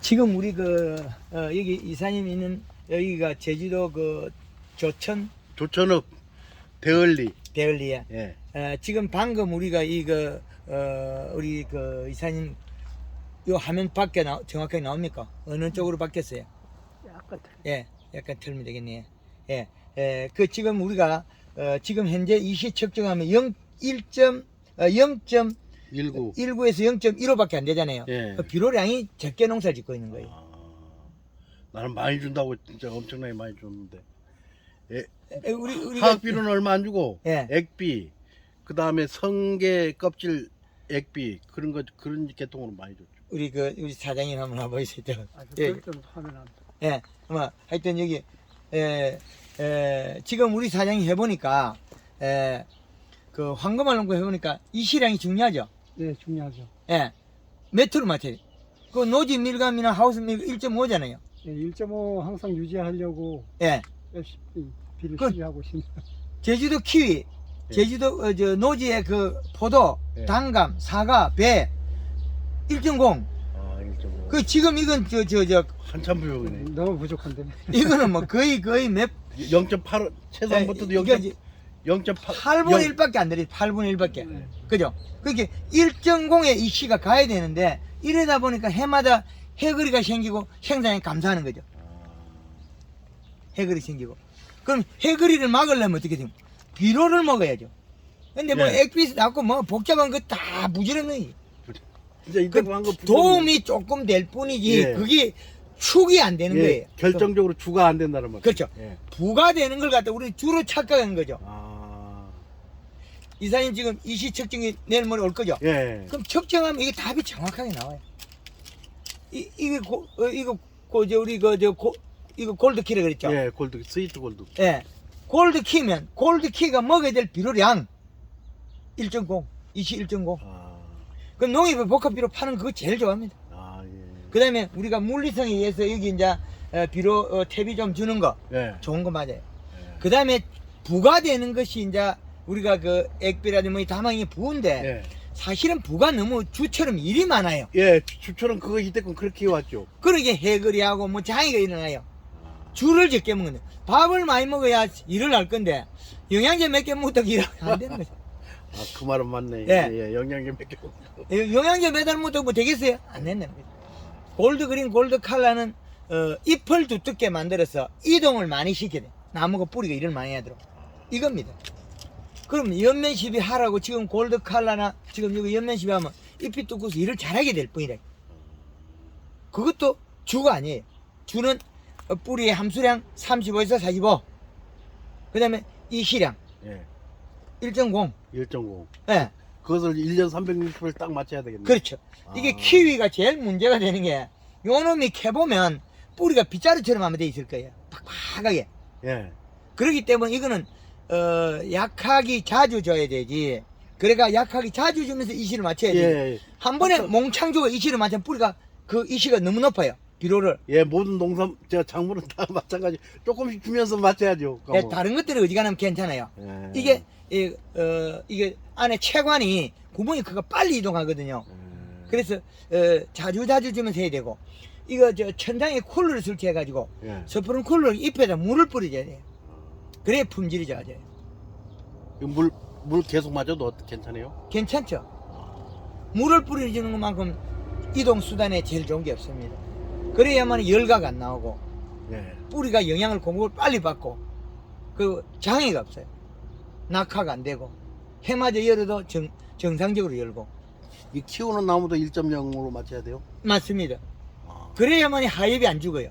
지금 우리 여기 이사님 있는 여기가 제주도 조천읍 대을리. 대을리에. 예. 지금 방금 우리가 우리 이사님 요 화면 밖에 정확하게 나옵니까? 어느 쪽으로 바뀌었어요? 약간 약간 틀면 되겠네요. 지금 우리가 지금 현재 이시 측정하면 0.19에서 0.15밖에 안 되잖아요. 예. 비료량이 적게 농사 짓고 있는 거예요. 나는 많이 준다고 진짜 엄청나게 많이 줬는데. 우리가 화학비료는 얼마 안 주고, 예. 액비, 그 다음에 성게 껍질 액비, 그런 계통으로 많이 줬죠. 우리 사장님 한번 와보시죠. 아주 예. 별점 하면 안 돼. 하여튼 여기 지금 우리 사장이 해보니까 그 황금알 농구 해보니까 이 시량이 중요하죠. 네, 중요하죠. 몇 트로 맞춰야 돼? 그 노지 밀감이나 하우스 밀감 1.5잖아요. 네, 1.5 항상 유지하려고 열심히 비를 그- 시하고 있습니다. 제주도 키위, 제주도 노지의 그 포도, 예. 단감, 사과, 배 1.0. 1.5. 그 지금 이건 한참 부족이네. 너무 부족한데. 이거는 뭐 거의 몇 0.8, 최소한부터도 이게 0.8. 8분의 1밖에 안 되지. 8분의 1밖에. 그죠? 그렇게 1.0에 이 시가 가야 되는데 이러다 보니까 해마다 해거리가 생기고 생산에 감소하는 거죠. 해거리 생기고. 그럼 해거리를 막으려면 어떻게 됩니까? 비료를 먹어야죠. 근데 뭐 예. 액비스 낳고 뭐 복잡한 거 다 부지런히 진짜 이따구 한거 도움이 조금 될 뿐이지 예. 그게 축이 안 되는 거예요. 결정적으로 주가 안 된다는 말. 그렇죠. 예. 부가되는 걸 갖다 우리 주로 착각한 거죠. 아. 이사님 지금 이시 측정이 내일 모레 올 거죠? 예. 그럼 측정하면 이게 답이 정확하게 나와요. 이거 골드키라 그랬죠? 예, 스위트 골드. 예. 골드키면 골드키가 먹어야 될 비료량 1.0, 이시 1.0. 그럼 농협에 복합비료 파는 그거 제일 좋아합니다. 예. 그 다음에 우리가 물리성에 의해서 여기 이제 비료 탭이 좀 주는 거 예. 좋은 거 맞아요. 예. 그 다음에 부가되는 것이 이제 우리가 그 액비라든지 다망이 부인데 예. 사실은 부가 너무 주처럼 일이 많아요. 예, 주처럼 그거 이때껏 그렇게 해왔죠. 그러게 해거리하고 뭐 장애가 일어나요. 줄을 적게 먹는데 밥을 많이 먹어야 일을 할 건데 영양제 몇 개 먹다가 일을 안 되는 거죠. 그 말은 맞네. 예. 예, 영양제 몇 개. 영양제 매달 먹다가 뭐 되겠어요? 안 된다는 거죠. 골드 그린 골드 칼라는 잎을 두껍게 만들어서 이동을 많이 시켜야 돼. 나무가 뿌리가 일을 많이 하도록. 이겁니다. 그럼 연면 시비 하라고 지금 골드 칼라나 지금 여기 연면 시비 하면 잎이 두꺼워서 일을 잘하게 될 뿐이라. 그것도 주가 아니에요. 주는 뿌리의 함수량 35에서 45. 그 다음에 이 시량 예. 1.0. 1.5. 예. 그것을 1년 360을 딱 맞춰야 되겠네. 그렇죠. 이게 키위가 제일 문제가 되는 게 요놈이 캐보면 뿌리가 빗자루처럼 하면 돼 있을 거예요. 팍팍하게. 예. 그렇기 때문에 이거는 약하기 자주 줘야 되지. 그래가 약하기 자주 주면서 이시를 맞춰야 돼. 예. 한 번에 몽창 주고 이시를 맞으면 뿌리가 그 이시가 너무 높아요. 비료를. 예, 모든 농산, 작물은 다 마찬가지. 조금씩 주면서 맞춰야죠. 예, 다른 것들이 어지간하면 괜찮아요. 예. 이게 이게 안에 체관이 구멍이 크고 빨리 이동하거든요. 그래서 자주 주면서 해야 되고 이거 천장에 쿨러를 설치해 가지고 예. 스프링 쿨러 잎에다 물을 뿌려줘야 돼요. 그래야 품질이 좋아져요. 물 계속 맞아도 괜찮아요? 괜찮죠? 물을 뿌려주는 것만큼 이동 수단에 제일 좋은 게 없습니다. 그래야만 열가가 안 나오고 예. 뿌리가 영양을 공급을 빨리 받고 그 장애가 없어요. 낙하가 안 되고 해마다 열어도 정상적으로 열고. 이 키우는 나무도 1.0으로 맞춰야 돼요? 맞습니다. 그래야만 하엽이 안 죽어요.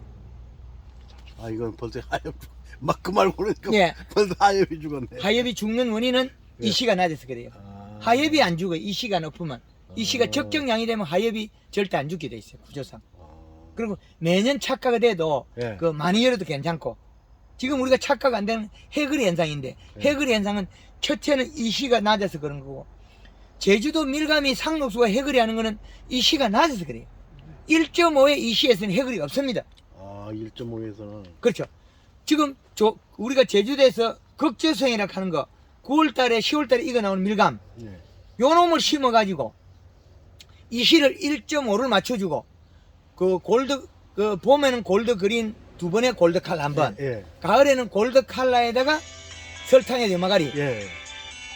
이건 벌써 하엽, 막 그 말 모르니까 예. 벌써 하엽이 죽었네. 하엽이 죽는 원인은 예. 이시가 낮아서 그래요. 하엽이 안 죽어요. 이시가 높으면. 이시가 적정량이 되면 하엽이 절대 안 죽게 돼 있어요. 구조상. 그리고 매년 착화가 돼도 예. 그 많이 열어도 괜찮고 지금 우리가 착화가 안 되는 해거리 현상인데 해거리 현상은 첫째는 이시가 낮아서 그런 거고 제주도 밀감이 상록수가 해거리 하는 거는 이시가 낮아서 그래요. 1.5의 이시에서는 해거리가 없습니다. 1.5에서는 그렇죠. 지금 우리가 제주도에서 극저성이라고 하는 거 9월달에 10월달에 이거 나오는 밀감 요 놈을 심어가지고 이시를 1.5를 맞춰주고 그 골드 그 봄에는 골드 그린 두 번의 골드 칼라 한 번, 예. 가을에는 골드 칼라에다가 설탕에 염화가리 예.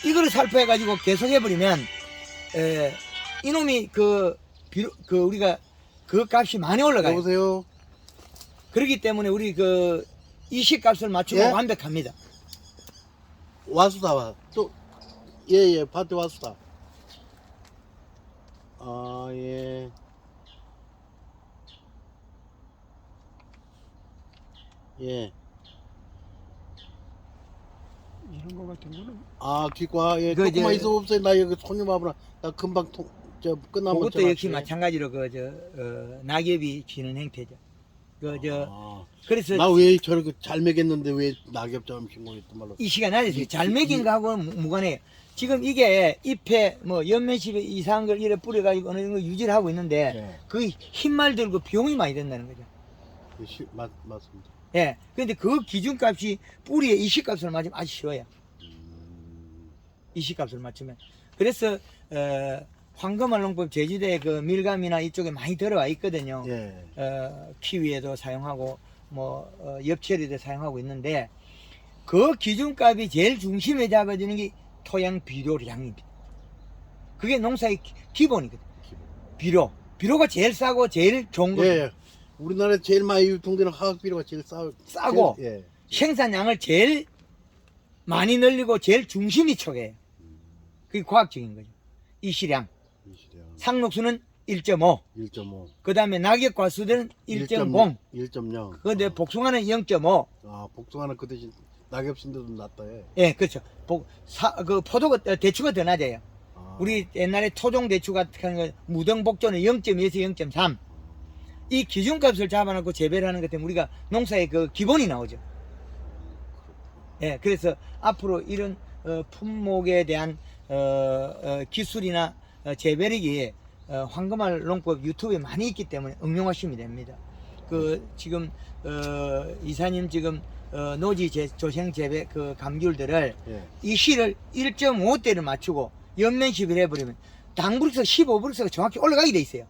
이거를 살포해가지고 계속 해버리면 이놈이 그 우리가 그 값이 많이 올라가요. 여보세요. 그렇기 때문에 우리 그 이식값을 맞추고 예? 완벽합니다. 와수다 와. 또 예예 밭에 와수다. 아 예. 예. 이런 거 같은 거는 아 기과 예. 그 조금만 이제- 있어 없어요. 나 여기 손님 와보라. 나 금방 저 끝나면 그것도 역시 전화할게. 마찬가지로 낙엽이 지는 행태죠. 아, 그래서 나 왜 저렇게 잘 먹였는데 왜 낙엽처럼 신고했단 말로. 이 시간 낮에서 잘 먹인 거하고는 무관해요. 지금 이게 잎에 뭐 연면십에 이상한 걸 이래 뿌려가지고 어느 정도 유지를 하고 있는데 예. 그 흰말 들고 비용이 많이 된다는 거죠. 맞습니다. 예. 근데 그 기준값이 뿌리의 이식값을 맞으면 아주 쉬워요. 이식값을 맞추면. 그래서 황금알농법 제주도에 그 밀감이나 이쪽에 많이 들어와 있거든요. 예. 키위에도 사용하고 뭐 엽채리도 사용하고 있는데 그 기준값이 제일 중심에 잡아주는 게 토양 비료량입니다. 그게 농사의 기본이거든. 비료가 제일 싸고 제일 좋은 거예요. 예. 우리나라에 제일 많이 유통되는 화학비료가 제일 싸고 예. 생산량을 제일 많이 늘리고 제일 중심이 척해요. 그게 과학적인 거죠. 이시량. 상록수는 1.5. 1.5. 그 다음에 낙엽과수들은 1.0. 1.0. 그런데 복숭아는 0.5. 아, 복숭아는 그 대신 낙엽신데도 낫다 해. 예, 그렇죠. 그 포도가 대추가 더 낮아요. 아. 우리 옛날에 토종 대추 같은 거 무등복조는 0.2에서 0.3. 이 기준값을 잡아놓고 재배를 하는 것 때문에 우리가 농사의 그 기본이 나오죠. 예, 그래서 앞으로 이런 품목에 대한 기술이나 재배력이 황금알 농법 유튜브에 많이 있기 때문에 응용하시면 됩니다. 그 지금 이사님 지금 노지 조생 재배 그 감귤들을 예. 이 실을 1.5대를 맞추고 연면십을 해버리면 당브룩스 15브룩스가 정확히 올라가게 돼 있어요.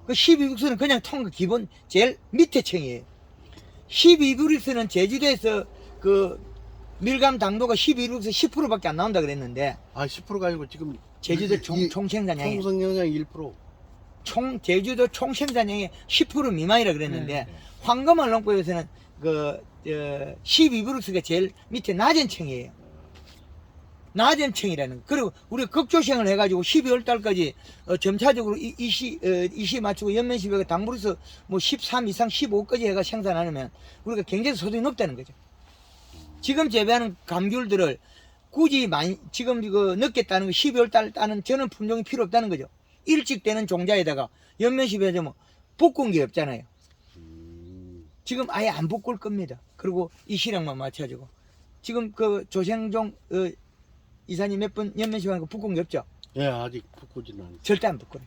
그 12브룩스는 그냥 통 기본 제일 밑에 층이에요. 12브룩스는 제주도에서 그 밀감 당도가 12브룩스 10%밖에 안 나온다 그랬는데 아, 10%가 아니고 지금 제주도 총생산량이 총생산량 1%. 제주도 총생산량의 10% 미만이라 그랬는데 황금알 농법에서는 그 12브룩스가 제일 밑에 낮은 층이에요. 낮은 층이라는 거. 그리고 우리가 극조생을 해가지고 12월 달까지 점차적으로 이시 맞추고 연면십에 당브룩스 뭐 13 이상 15까지 해가 생산하면 우리가 경제적 소득이 높다는 거죠. 지금 재배하는 감귤들을 굳이 많이 지금 이거 늦게 따는 거 12월 달 따는 저는 품종이 필요 없다는 거죠. 일찍 되는 종자에다가 연면십에 뭐 볶은 게 없잖아요. 지금 아예 안 볶을 겁니다. 그리고 이 시량만 맞춰주고 지금 그 조생종 이사님 몇 번 연면십 하는 거 볶은 게 없죠. 예, 아직 붓고지는 않아요. 절대 안 볶아요.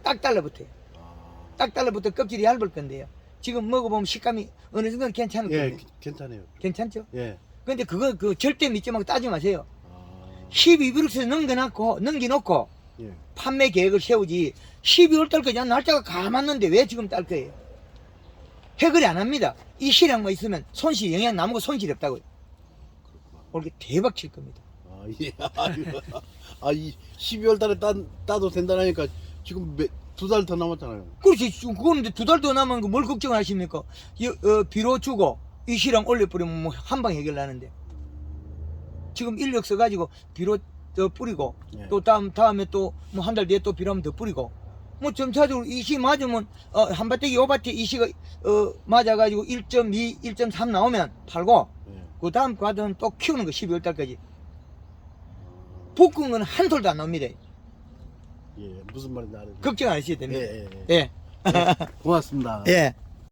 딱 달라붙어요. 아, 딱 달라붙어 껍질이 얇을 건데요. 지금 먹어보면 식감이 어느 정도는 괜찮을 예, 거예요. 괜찮아요. 괜찮죠? 예. 근데 그거 절대 믿지 말고 따지 마세요. 아, 12브룩스 넘겨놓고 예. 판매 계획을 세우지 12월 달까지 한 날짜가 가맞는데 왜 지금 딸 거예요? 해결이 안 합니다. 이 시량만 있으면 손실, 영양 남은 거 손실이 없다고요. 올게 대박 칠 겁니다. 아, 예. 아, 이 12월 달에 따도 된다니까 지금 2달 더 남았잖아요. 그렇지. 그거는 2달 더 남은 거 뭘 걱정을 하십니까? 비료 주고 이 시량 올려버리면 뭐 한 방 해결 나는데. 지금 인력 써가지고 비료 더 뿌리고 예. 또 다음에 또 뭐 한 달 뒤에 또 비료하면 더 뿌리고 뭐 점차적으로 이시 맞으면 한 바퀴 요 밭에 이시가 맞아가지고 1.2, 1.3 나오면 팔고 예. 그 다음 과도는 또 키우는 거 12월 달까지. 볶은 건 한 톨도 안 나옵니다. 예, 무슨 말인지 알아요. 걱정 안 하셔도 됩니다. 예, 예. 예. 고맙습니다. 예.